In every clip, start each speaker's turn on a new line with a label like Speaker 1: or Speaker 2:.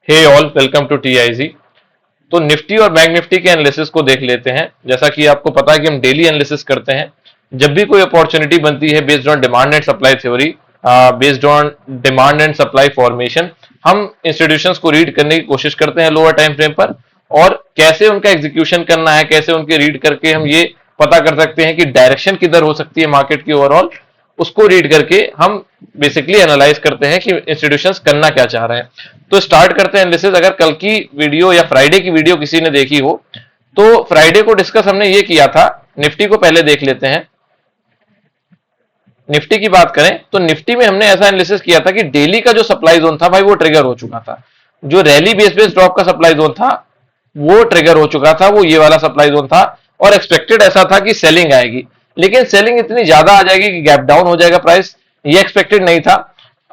Speaker 1: Hey all, welcome to TIG. तो Nifty और bank Nifty के एनालिसिस को देख लेते हैं। जैसा कि आपको पता है कि हम डेली एनालिसिस करते हैं। जब भी कोई अपॉर्चुनिटी बनती है based on demand and supply theory, based on demand and supply formation, हम इंस्टीट्यूशंस को रीड करने की कोशिश करते हैं लोअर टाइम फ्रेम पर, और कैसे उनका एग्जीक्यूशन करना है, कैसे उनके रीड करके हम ये पता कर सकते हैं कि डायरेक्शन किधर हो सकती है मार्केट की ओवरऑल। उसको रीड करके हम बेसिकली एनालाइज करते हैं कि इंस्टीट्यूशंस करना क्या चाह रहे हैं। तो स्टार्ट करते हैं एनालिसिस। अगर कल की वीडियो या फ्राइडे की वीडियो किसी ने देखी हो तो फ्राइडे को डिस्कस हमने ये किया था। निफ्टी को पहले देख लेते हैं। निफ्टी की बात करें तो निफ्टी में हमने ऐसा एनालिसिस किया था कि डेली का जो सप्लाई जोन था भाई वो ट्रिगर हो चुका था। जो रैली बेस ड्रॉप का सप्लाई जोन था वो ट्रिगर हो चुका था, वो ये वाला सप्लाई जोन था। और एक्सपेक्टेड ऐसा था कि सेलिंग आएगी, लेकिन सेलिंग इतनी ज्यादा आ जाएगी कि गैप डाउन हो जाएगा प्राइस, ये एक्सपेक्टेड नहीं था।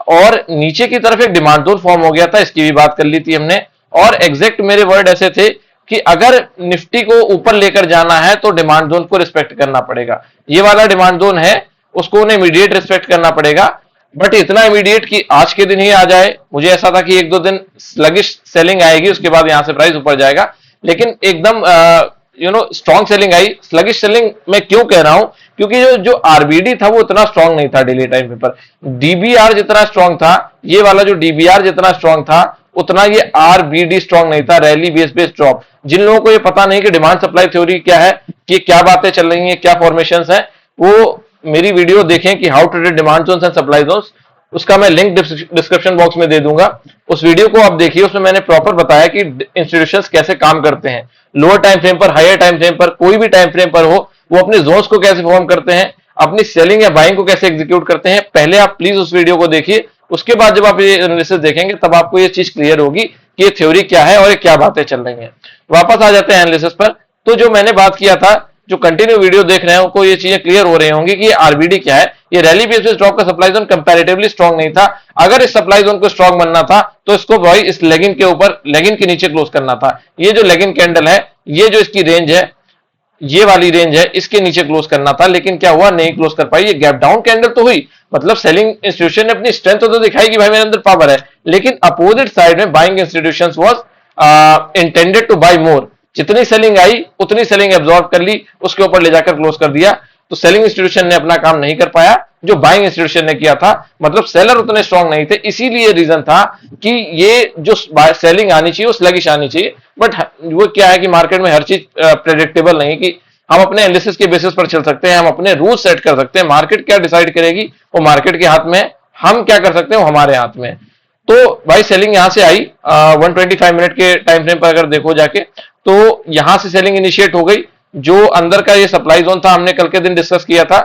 Speaker 1: और नीचे की तरफ एक डिमांड जोन फॉर्म हो गया था, इसकी भी बात कर ली थी हमने। और एग्जैक्ट मेरे वर्ड ऐसे थे कि अगर निफ्टी को ऊपर लेकर जाना है तो डिमांड जोन को रिस्पेक्ट करना पड़ेगा। ये वाला डिमांड जोन है, उसको उन्हें इमीडिएट रिस्पेक्ट करना पड़ेगा। बट इतना इमीडिएट कि आज के दिन ही आ जाए, मुझे ऐसा था कि एक दो दिन स्लगिश सेलिंग आएगी, उसके बाद यहां से प्राइस ऊपर जाएगा। लेकिन एकदम स्ट्रॉन्ग सेलिंग आई। स्लगिश सेलिंग मैं क्यों कह रहा हूं, क्योंकि जो आरबीडी था वो इतना स्ट्रॉन्ग नहीं था डेली टाइम पेपर। डीबीआर जितना स्ट्रॉन्ग था, ये वाला जो डीबीआर जितना स्ट्रॉन्ग था, उतना ये आरबीडी स्ट्रॉन्ग नहीं था। Rally base drop. जिन लोगों को ये पता नहीं कि डिमांड सप्लाई थ्योरी क्या है, कि क्या बातें चल रही हैं, क्या फॉर्मेशंस हैं, वो मेरी वीडियो देखें कि how to trade demand zones and supply zones. उसका मैं लिंक डिस्क्रिप्शन बॉक्स में दे दूंगा। उस वीडियो को आप देखिए, उसमें मैंने प्रॉपर बताया कि इंस्टीट्यूशंस कैसे काम करते हैं। लोअर टाइम फ्रेम पर, हायर टाइम फ्रेम पर, कोई भी टाइम फ्रेम पर हो, वो अपने जोन्स को कैसे फॉर्म करते हैं, अपनी सेलिंग या बाइंग को कैसे एग्जीक्यूट करते हैं। पहले आप प्लीज उस वीडियो को देखिए, उसके बाद जब आप ये एनालिसिस देखेंगे तब आपको ये चीज क्लियर होगी कि ये थ्योरी क्या है और ये क्या बातें चल रही हैं। वापस आ जाते हैं एनालिसिस पर। तो जो मैंने बात किया था, जो कंटिन्यू वीडियो देख रहे हैं उनको ये चीजें क्लियर हो रही होंगी कि ये आरबीडी क्या है। ये रैली बेस ड्रॉप का सप्लाई जोन कंपैरेटिवली स्ट्रांग नहीं था। अगर इस सप्लाई जोन को स्ट्रांग बनना था तो इसको भाई इस लेगिन के ऊपर, लेगिन के नीचे क्लोज करना था। ये जो लेगिन कैंडल है, ये जो इसकी रेंज है, ये वाली रेंज है, इसके नीचे क्लोज करना था। लेकिन क्या हुआ, नहीं क्लोज कर पाई। ये गैप डाउन कैंडल तो हुई, मतलब सेलिंग इंस्टीट्यूशन ने अपनी स्ट्रेंथ तो दिखाई कि भाई मेरे अंदर पावर है, लेकिन अपोजिट साइड में buying institutions was intended to buy more. जितनी सेलिंग आई उतनी सेलिंग एब्जॉर्ब कर ली, उसके ऊपर ले जाकर क्लोज कर दिया। तो सेलिंग इंस्टीट्यूशन ने अपना काम नहीं कर पाया, जो बाइंग इंस्टीट्यूशन ने किया था। मतलब सेलर उतने स्ट्रांग नहीं थे, इसीलिए रीजन था कि ये जो सेलिंग आनी चाहिए वो स्लगिश आनी चाहिए। बट वो क्या है कि मार्केट में हर चीज प्रेडिक्टेबल नहीं कि हम अपने एनालिसिस के बेसिस पर चल सकते हैं, हम अपने रूल सेट कर सकते हैं। मार्केट क्या डिसाइड करेगी वो मार्केट के हाथ में है, हम क्या कर सकते हैं वो हमारे हाथ में है। तो भाई सेलिंग यहां से आई 125 मिनट के टाइम फ्रेम पर अगर देखो जाके, तो यहां से सेलिंग इनिशिएट हो गई। जो अंदर का ये सप्लाई जोन था, हमने कल के दिन डिस्कस किया था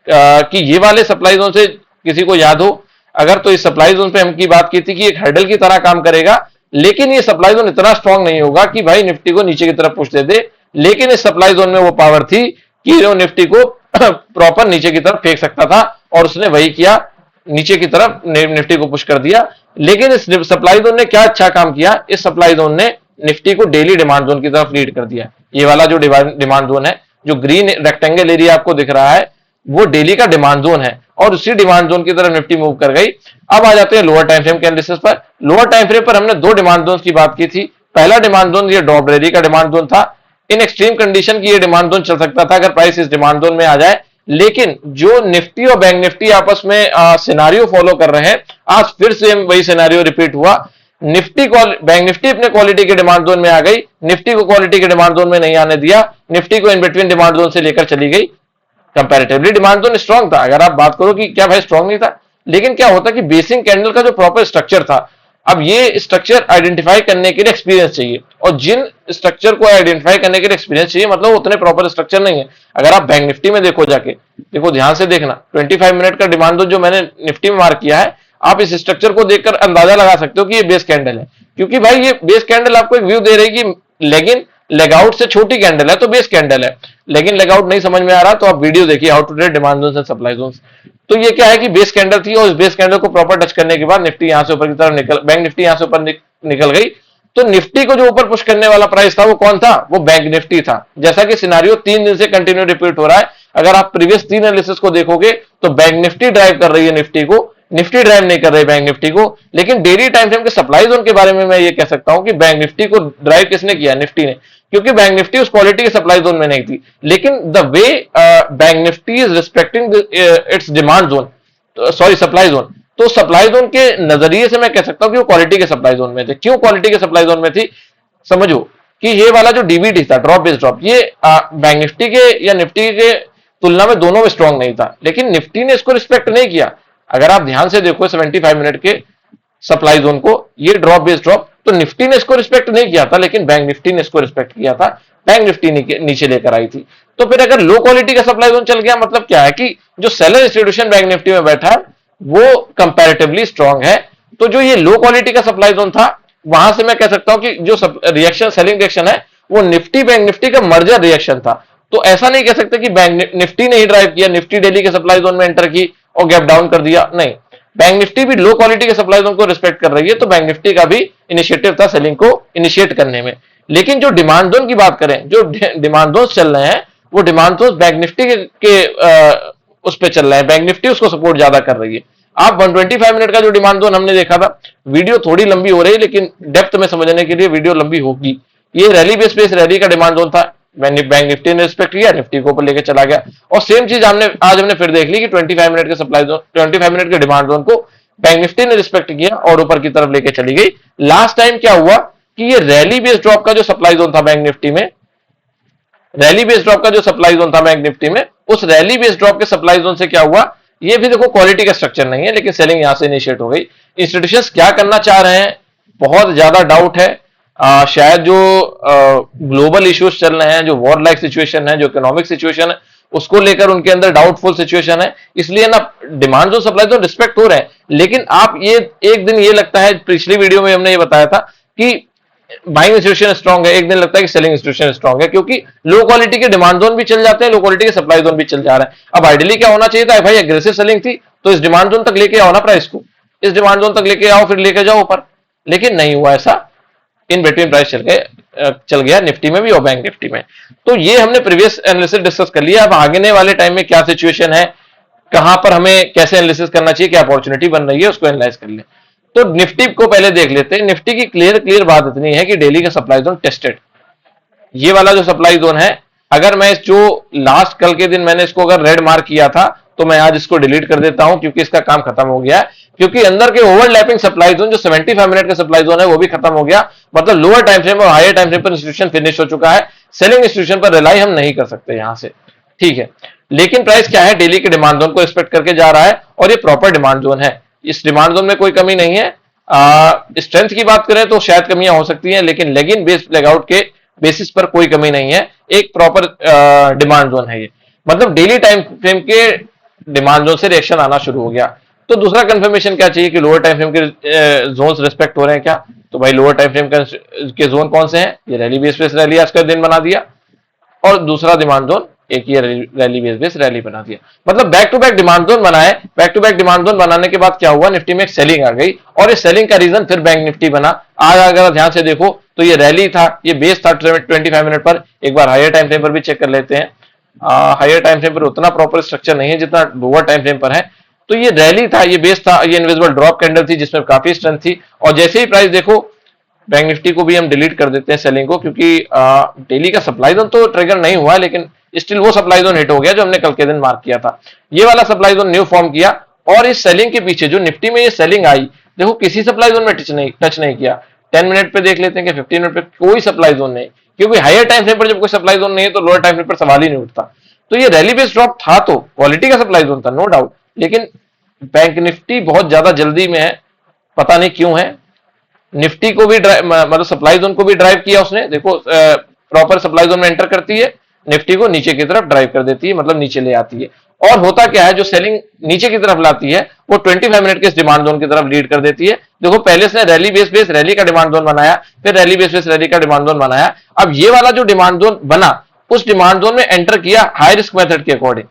Speaker 1: कि ये वाले सप्लाई जोन से किसी को याद हो अगर, तो इस सप्लाई जोन पे हम की बात की थी कि एक हर्डल की तरह काम करेगा। लेकिन ये सप्लाई जोन इतना स्ट्रांग नहीं होगा कि भाई निफ्टी को नीचे की तरफ पुश दे दे। लेकिन इस सप्लाई जोन में वो पावर थी कि वो निफ्टी को प्रॉपर नीचे की तरफ फेंक सकता था, और उसने वही किया, नीचे की तरफ निफ्टी को पुश कर दिया। लेकिन इस सप्लाई जोन ने क्या अच्छा काम किया, इस सप्लाई जोन ने निफ्टी को डेली डिमांड जोन की तरफ लीड कर दिया। ये वाला जो डिमांड जोन है, जो ग्रीन रेक्टेंगल एरिया आपको दिख रहा है, वो डेली का डिमांड जोन है, और उसी डिमांड जोन की तरफ निफ्टी मूव कर गई। अब आ जाते हैं लोअर टाइम फ्रेम के एनालिसिस पर। लोअर टाइम फ्रेम पर हमने दो डिमांड जोन की बात की थी। पहला डिमांड जोन ये डॉबरेरी का डिमांड जोन था। इन एक्सट्रीम कंडीशन की ये डिमांड जोन चल सकता था अगर प्राइस इस डिमांड जोन में आ जाए। लेकिन जो निफ्टी और बैंक निफ्टी आपस में सिनारियो फॉलो कर रहे हैं, आज फिर से वही सिनारियो रिपीट हुआ। बैंक निफ्टी अपने क्वालिटी के डिमांड जोन में आ गई, निफ्टी को क्वालिटी के डिमांड जोन में नहीं आने दिया, निफ्टी को इन बिटवीन डिमांड जोन से लेकर चली गई। कंपैरेटिवली डिमांड जोन स्ट्रांग था। अगर आप बात करो कि क्या भाई स्ट्रांग नहीं था, लेकिन क्या होता कि बेसिक कैंडल का जो प्रॉपर स्ट्रक्चर था, अब ये स्ट्रक्चर आइडेंटिफाई करने के लिए एक्सपीरियंस चाहिए, और जिन स्ट्रक्चर को आइडेंटिफाई करने के लिए एक्सपीरियंस चाहिए, मतलब उतने प्रॉपर स्ट्रक्चर नहीं है। अगर आप बैंक निफ्टी में देखो जाके, देखो ध्यान से देखना, 25 मिनट का डिमांड जो मैंने निफ्टी में मार्क किया है, आप इस स्ट्रक्चर को देखकर अंदाजा लगा सकते हो कि ये बेस कैंडल है। क्योंकि भाई ये बेस कैंडल आपको एक व्यू दे रही है कि लेकिन लेग आउट से छोटी कैंडल है तो बेस कैंडल है। लेकिन लेग आउट नहीं समझ में आ रहा तो आप वीडियो देखिए, how to trade demand zones and supply zones. तो ये क्या है कि बेस कैंडल थी, और इस बेस कैंडल को प्रॉपर टच करने के बाद निफ्टी यहां से ऊपर की तरफ निकल, बैंक निफ्टी यहां से ऊपर निकल गई। तो निफ्टी को जो ऊपर पुश करने वाला प्राइस था वो कौन था, वो बैंक निफ्टी था। जैसा कि सिनारियो 3 दिन से कंटिन्यू रिपीट हो रहा है। अगर आप प्रीवियस 3 एनालिसिस को देखोगे तो बैंक निफ्टी ड्राइव कर रही है निफ्टी को, निफ्टी ड्राइव नहीं कर रही बैंक निफ्टी को, लेकिन डेली टाइम फ्रेम के सप्लाई जोन के बारे में मैं ये कह सकता हूं कि बैंक निफ्टी को ड्राइव किसने किया, निफ्टी ने, क्योंकि बैंक निफ्टी उस क्वालिटी के सप्लाई जोन में नहीं थी। लेकिन the way bank Nifty is respecting it's demand zone, sorry supply zone, तो सप्लाई जोन के नजरिए से मैं कह सकता हूं कि वो क्वालिटी के सप्लाई जोन में थे। क्यों क्वालिटी के सप्लाई जोन में थी, समझो कि ये वाला जो डीबीटी था, ड्रॉप बेस्ड ड्रॉप, ये बैंक निफ्टी के या निफ्टी के तुलना में दोनों में स्ट्रांग नहीं था, लेकिन निफ्टी ने इसको रिस्पेक्ट नहीं किया। अगर आप ध्यान से देखो 75 मिनट के सप्लाई जोन को, ये ड्रॉप बेस्ड ड्रॉप, तो निफ्टी ने इसको रिस्पेक्ट नहीं किया था, लेकिन बैंक निफ्टी ने इसको रिस्पेक्ट किया था, बैंक निफ्टी नीचे लेकर आई थी। तो फिर अगर लो क्वालिटी का सप्लाई जोन चल गया, मतलब क्या है कि जो सेलर इंस्टीट्यूशन बैंक निफ्टी में बैठा है वो कंपैरेटिवली स्ट्रांग है। तो जो ये लो क्वालिटी का सप्लाई जोन था, वहां से मैं कह सकता हूं कि जो रिएक्शन, सेलिंग रिएक्शन है, वो निफ्टी बैंक निफ्टी का मर्जर रिएक्शन था। तो ऐसा नहीं कह सकते कि बैंक निफ्टी ने ही ड्राइव किया, निफ्टी डेली के सप्लाई जोन में एंटर की और गैप डाउन कर दिया, नहीं, बैंक निफ्टी भी लो क्वालिटी के सप्लाई जोन को रिस्पेक्ट कर रही है, तो बैंक निफ्टी का भी इनिशिएटिव था सेलिंग को इनिशिएट करने में। लेकिन जो डिमांड जोन की बात करें, जो डिमांड जोन चल रहे हैं, वो डिमांड जोन बैंक निफ्टी के उस पे चल रहे हैं, बैंक निफ्टी उसको सपोर्ट ज्यादा कर रही है। आप 125 मिनट का जो डिमांड जोन हमने देखा था, वीडियो थोड़ी लंबी हो रही है, लेकिन डेप्थ में समझने के लिए वीडियो लंबी होगी। ये रैली बेस रैली का डिमांड जोन था, बैंक निफ्टी ने रिस्पेक्ट किया, निफ्टी को ऊपर लेके चला गया। और सेम चीज आज हमने फिर देख ली कि 25 मिनट के सप्लाई जोन, 25 मिनट के डिमांड जोन को बैंक निफ्टी ने रिस्पेक्ट किया और ऊपर की तरफ लेके चली गई। लास्ट टाइम क्या हुआ कि ये रैली बेस्ड ड्रॉप का जो सप्लाई जोन था बैंक निफ्टी में, रैली बेस्ड ड्रॉप का जो सप्लाई जोन था बैंक निफ्टी में, उस रैली बेस्ड ड्रॉप के सप्लाई जोन से क्या हुआ, ये भी देखो क्वालिटी का स्ट्रक्चर नहीं है, लेकिन सेलिंग यहां से इनिशिएट हो गई। इंस्टीट्यूशंस क्या करना चाह रहे हैं, बहुत ज्यादा डाउट है। शायद जो ग्लोबल इश्यूज चल रहे हैं, जो वॉर लाइक सिचुएशन है, जो इकोनॉमिक सिचुएशन है, उसको लेकर उनके अंदर डाउटफुल सिचुएशन है, इसलिए ना डिमांड जो सप्लाई तो रिस्पेक्ट हो रहे हैं। लेकिन आप ये एक दिन ये लगता है, पिछली वीडियो में हमने ये बताया था कि बाइंग इंस्टीट्यूशन स्ट्रांग है, एक दिन लगता है कि सेलिंग इंस्टीट्यूशन स्ट्रांग है, क्योंकि लो क्वालिटी के डिमांड जोन भी चल जाते हैं, लो क्वालिटी के सप्लाई जोन भी चल जा रहे हैं। अब आइडियली क्या होना चाहिए था, भाई एग्रेसिव सेलिंग थी तो इस डिमांड जोन तक लेके आओ ना प्राइस को, इस डिमांड जोन तक लेके आओ, फिर लेके जाओ ऊपर, लेकिन नहीं हुआ ऐसा। इन बिटवीन प्राइस चल गया निफ्टी में भी और बैंक निफ्टी में। तो ये हमने प्रीवियस एनालिसिस डिस्कस कर लिया। अब आगे वाले टाइम में क्या सिचुएशन है, कहां पर हमें कैसे एनालिसिस करना चाहिए, क्या अपॉर्चुनिटी बन रही है, उसको एनालाइज कर ले। तो निफ्टी को पहले देख लेते हैं। निफ्टी की क्लियर बात इतनी है कि डेली का सप्लाई जोन टेस्टेड, ये वाला जो सप्लाई जोन है, अगर मैं जो लास्ट कल के दिन मैंने इसको अगर रेड मार्क किया था, तो मैं आज इसको डिलीट कर देता हूं, क्योंकि इसका काम खत्म हो गया है। क्योंकि अंदर के ओवरलैपिंग सप्लाई जोन जो 75 मिनट का सप्लाई जोन है, वो भी खत्म हो गया। मतलब लोअर टाइम फ्रेम और हायर टाइम फ्रेम पर इंस्टीट्यूशन फिनिश हो चुका है। सेलिंग इंस्टीट्यूशन पर रिलाई हम नहीं कर सकते यहां से, ठीक है। लेकिन प्राइस क्या है, डेली के डिमांड जोन को एक्सपेक्ट करके जा रहा है, और ये प्रॉपर डिमांड जोन है। इस डिमांड जोन में कोई कमी नहीं है। स्ट्रेंथ की बात करें तो शायद कमियां हो सकती हैं, लेकिन लेग इन बेस ब्रेकआउट के बेसिस पर कोई कमी नहीं है। एक प्रॉपर डिमांड जोन है ये, मतलब डेली टाइम फ्रेम के डिमांड जोन से रिएक्शन आना शुरू हो गया। तो दूसरा कंफर्मेशन क्या चाहिए कि लोअर टाइम फ्रेम के जोन्स रिस्पेक्ट हो रहे हैं क्या। तो भाई लोअर टाइम फ्रेम के जोन कौन से हैं, ये रैली बेस रैली आज का दिन बना दिया, और दूसरा डिमांड जोन एक ही रैली बेस रैली बना दिया। मतलब back to back demand zone बनाए। Back to back demand zone बनाने के बाद क्या हुआ, निफ्टी में एक सेलिंग आ गई, और इस सेलिंग का रीजन फिर बैंक निफ्टी बना। आज अगर ध्यान से देखो तो ये रैली था, ये बेस था 25 मिनट पर। एक बार हायर टाइम फ्रेम पर भी चेक कर लेते हैं। हायर टाइम फ्रेम पर उतना प्रॉपर स्ट्रक्चर नहीं है जितना लोअर टाइम फ्रेम पर है। तो ये रैली था, ये बेस था, ये इनविजिबल ड्रॉप कैंडल थी जिसमें काफी स्ट्रेंथ थी। और जैसे ही प्राइस देखो, बैंक निफ्टी को भी हम डिलीट कर देते हैं सेलिंग को, क्योंकि डेली का सप्लाई जोन तो ट्रिगर नहीं हुआ है, लेकिन स्टिल वो सप्लाई जोन हिट हो गया जो हमने कल के दिन मार्क किया था। ये वाला सप्लाई जोन न्यू फॉर्म किया, और इस सेलिंग के पीछे जो निफ्टी में ये सेलिंग आई, देखो किसी सप्लाई जोन में टच नहीं किया। 10 मिनट पे देख लेते हैं कि 15 मिनट पे कोई सप्लाई जोन नहीं, क्योंकि हायर टाइम फ्रेम पर जब कोई सप्लाई जोन नहीं है तो लोअर टाइम फ्रेम पर सवाल ही नहीं उठता। तो ये रैली बेस्ड ड्रॉप था, तो क्वालिटी का सप्लाई जोन था, नो डाउट, लेकिन बैंक निफ्टी बहुत ज्यादा जल्दी में है, पता नहीं क्यों है। निफ्टी को भी मतलब सप्लाई जोन को भी ड्राइव किया उसने, देखो प्रॉपर सप्लाई जोन में एंटर करती है, निफ्टी को नीचे की तरफ ड्राइव कर देती है, मतलब नीचे ले आती है। और होता क्या है, जो सेलिंग नीचे की तरफ लाती है वो 25 मिनट के इस डिमांड जोन की तरफ लीड कर देती है। देखो पहले इसने रैली बेस रैली का डिमांड जोन बनाया, फिर रैली बेस रैली का डिमांड जोन बनाया। अब ये वाला जो डिमांड जोन बना, उस डिमांड जोन में एंटर किया हाई रिस्क मेथड के according,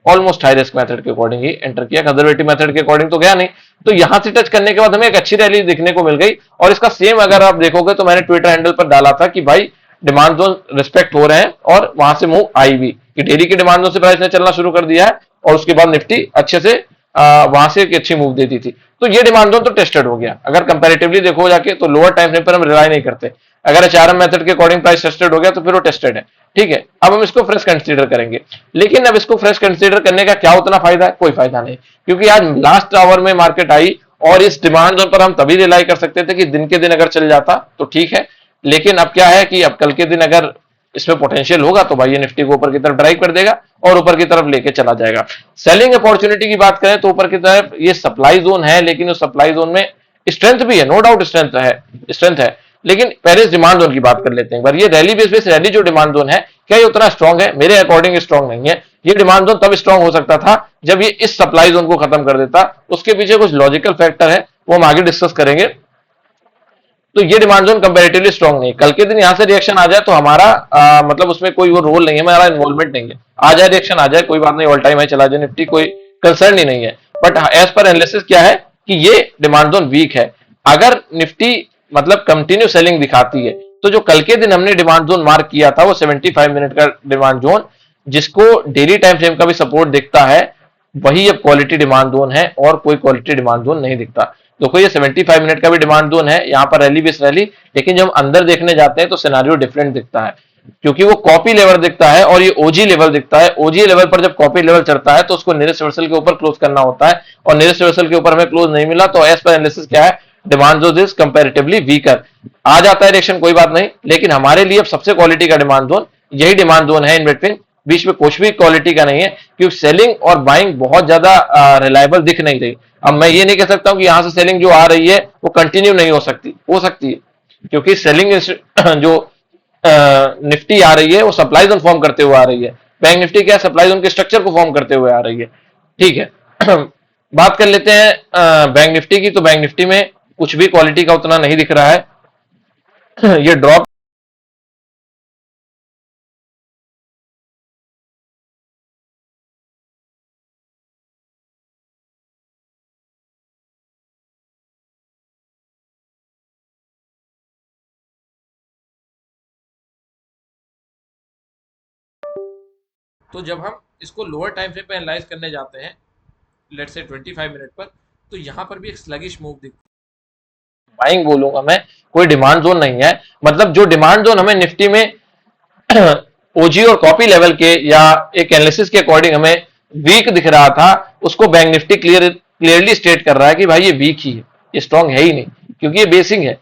Speaker 1: almost high risk method के अकॉर्डिंग ही एंटर किया, कंजर्वेटिव मेथड के अकॉर्डिंग तो गया नहीं। तो यहां से टच करने के बाद हमें एक अच्छी रैली देखने को मिल गई। और इसका सेम अगर आप देखोगे तो मैंने ट्विटर हैंडल पर डाला था कि भाई डिमांड जोन रिस्पेक्ट हो रहे हैं, और वहां से मूव आई भी कि डेली के डिमांड जोन से प्राइस ने चलना शुरू कर दिया है, और उसके बाद निफ्टी अच्छे से वहां से एक अच्छी मूव देती थी। तो ये डिमांड जोन तो टेस्टेड हो गया। अगर कंपैरेटिवली देखो जाके तो लोअर टाइम फ्रेम पर हम रिलाई नहीं करते। अगर एचआरएम मेथड के अकॉर्डिंग प्राइस टेस्टेड हो गया तो फिर वो टेस्टेड है। ठीक है, अब हम इसको फ्रेश कंसीडर करेंगे। लेकिन अब इसको फ्रेश कंसीडर करने का क्या उतना फायदा है? कोई फायदा नहीं, क्योंकि आज लास्ट आवर में मार्केट आई और इस डिमांड जोन पर हम तभी रिलाई कर सकते थे कि दिन के दिन अगर चल जाता तो ठीक है। लेकिन अब क्या है कि अब कल के दिन अगर इसमें पोटेंशियल होगा तो भाई ये निफ्टी को ऊपर की तरफ ड्राइव कर देगा और ऊपर की तरफ लेके चला जाएगा। सेलिंग अपॉर्चुनिटी की बात करें तो ऊपर की तरफ ये सप्लाई जोन है, लेकिन उस सप्लाई जोन में स्ट्रेंथ भी है, नो डाउट स्ट्रेंथ है। लेकिन पहले इस डिमांड जोन की बात कर लेते हैं एक बार। ये रैली बेस रैली जो डिमांड जोन है, क्या ये उतना स्ट्रांग है? मेरे अकॉर्डिंग स्ट्रांग नहीं है। ये डिमांड जोन तब स्ट्रांग हो सकता था जब ये इस सप्लाई जोन को खत्म कर देता। उसके पीछे कुछ लॉजिकल फैक्टर है, वो हम आगे डिस्कस करेंगे। तो ये डिमांड जोन कंपैरेटिवली स्ट्रांग नहीं है। कल के दिन यहां से रिएक्शन आ जाए तो हमारा मतलब उसमें कोई वो रोल नहीं है, हमारा इन्वॉल्वमेंट नहीं है। आ जाए रिएक्शन आ जाए कोई बात नहीं, ऑल टाइम है चला जाए निफ्टी, कोई कंसर्न ही नहीं है। बट एज पर एनालिसिस क्या है कि ये डिमांड जोन वीक है। अगर निफ्टी मतलब कंटिन्यू सेलिंग दिखाती है तो जो कल के दिन हमने डिमांड जोन मार्क किया था वो 75 मिनट का डिमांड जोन, जिसको डेली टाइम फ्रेम का भी सपोर्ट दिखता है, वही अब क्वालिटी डिमांड जोन है और कोई क्वालिटी डिमांड जोन नहीं दिखता। देखो ये 75 मिनट का भी डिमांड जोन है, यहाँ पर रैली बेस रैली, लेकिन जब हम अंदर देखने जाते हैं तो सिनेरियो डिफरेंट दिखता है, क्योंकि वो कॉपी लेवल दिखता है और ये ओजी लेवल दिखता है। ओजी लेवल पर जब कॉपी लेवल चढ़ता है तो उसको नियरेस्ट रिवर्सल के ऊपर क्लोज करना होता है, और नियरेस्ट रिवर्सल के ऊपर हमें क्लोज नहीं मिला तो एज पर एनालिसिस क्या है, demand zone is comparatively weaker. आ जाता है रिएक्शन कोई बात नहीं, लेकिन हमारे लिए अब सबसे क्वालिटी का डिमांड जोन यही डिमांड जोन है इन बिटवीन। बीच में कुछ भी क्वालिटी का नहीं है, क्योंकि सेलिंग और बाइंग बहुत ज्यादा रिलायबल दिख नहीं रही। अब मैं ये नहीं कह सकता हूं कि यहां से सेलिंग जो आ रही है वो कंटिन्यू नहीं हो सकती है, क्योंकि सेलिंग जो निफ्टी आ रही है वो सप्लाई जोन फॉर्म करते हुए आ रही है। बैंक निफ्टी क्या सप्लाई जोन के स्ट्रक्चर को फॉर्म करते हुए आ रही है। ठीक है बात कर लेते हैं बैंक निफ्टी की। तो बैंक निफ्टी में कुछ भी क्वालिटी का उतना नहीं दिख रहा है। ये ड्रॉप तो जब हम इसको लोअर टाइम फ्रेम पे एनालाइज करने जाते हैं, लेट्स से 25 मिनट पर, तो यहां पर भी एक स्लगिश मूव दिखती है। बाइंग बोलूंगा मैं, कोई डिमांड जोन नहीं है। मतलब जो डिमांड जोन हमें निफ्टी में ओजी और कॉपी लेवल के या एक एनालिसिस के अकॉर्डिंग हमें वीक दिख रहा था, उसको बैंक निफ्टी क्लियरली स्टेट कर रहा है कि भाई ये वीक ही है, ये स्ट्रांग है ही नहीं, क्योंकि ये बेसिंग है।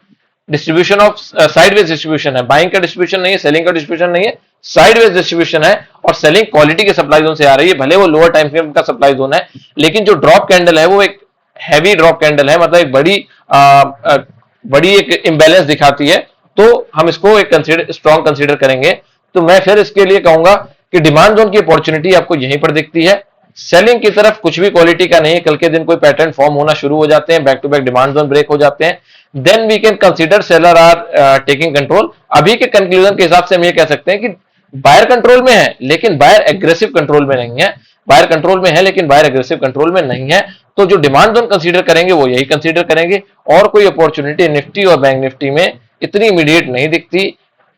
Speaker 1: डिस्ट्रीब्यूशन ऑफ साइडवेज डिस्ट्रीब्यूशन है, बाइंग का डिस्ट्रीब्यूशन नहीं है, सेलिंग का डिस्ट्रीब्यूशन नहीं है, साइडवेज डिस्ट्रीब्यूशन है। और सेलिंग क्वालिटी के सप्लाई जोन से आ रही है, भले वो लोअर टाइम फ्रेम का सप्लाई जोन है, लेकिन जो ड्रॉप कैंडल है वो एक हैवी ड्रॉप कैंडल है, मतलब एक बड़ी एक इंबैलेंस दिखाती है। तो हम इसको एक स्ट्रॉन्ग कंसीडर करेंगे। तो मैं फिर इसके लिए कहूंगा कि डिमांड जोन की अपॉर्चुनिटी आपको यहीं पर दिखती है। सेलिंग की तरफ कुछ भी क्वालिटी का नहीं है। कल के दिन कोई पैटर्न फॉर्म होना शुरू हो जाते हैं, back to back demand zone break हो जाते हैं, then we can consider seller are taking control. अभी के कंक्लूजन के हिसाब से हम ये कह सकते हैं कि बायर कंट्रोल में है, लेकिन बायर एग्रेसिव कंट्रोल में नहीं है। बायर कंट्रोल में है लेकिन बायर एग्रेसिव कंट्रोल में नहीं है। तो जो डिमांड जोन कंसीडर करेंगे वो यही कंसीडर करेंगे, और कोई अपॉर्चुनिटी निफ्टी और बैंक निफ्टी में इतनी इमीडिएट नहीं दिखती।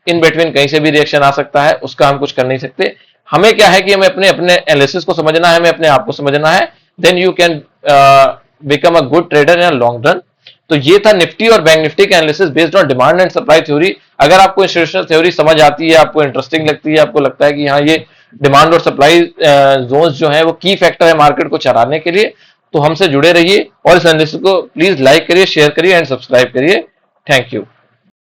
Speaker 1: इन बिटवीन कहीं से भी रिएक्शन आ सकता है, उसका हम कुछ कर नहीं सकते। हमें क्या है कि हमें अपने अपने एनालिसिस को समझना है, हमें अपने आप को समझना है, then you can become a good trader in long run. तो ये था निफ्टी और बैंक निफ्टी का analysis based on demand and supply theory. अगर आपको इंस्टीट्यूशनल थ्योरी समझ आती है, आपको इंटरेस्टिंग लगती है, आपको लगता है कि हाँ ये डिमांड और सप्लाई जोन्स जो है वो की फैक्टर है मार्केट को चलाने के लिए, तो हमसे जुड़े रहिए और इस एनालिसिस को प्लीज लाइक करिए, शेयर करिए एंड सब्सक्राइब करिए। Thank you.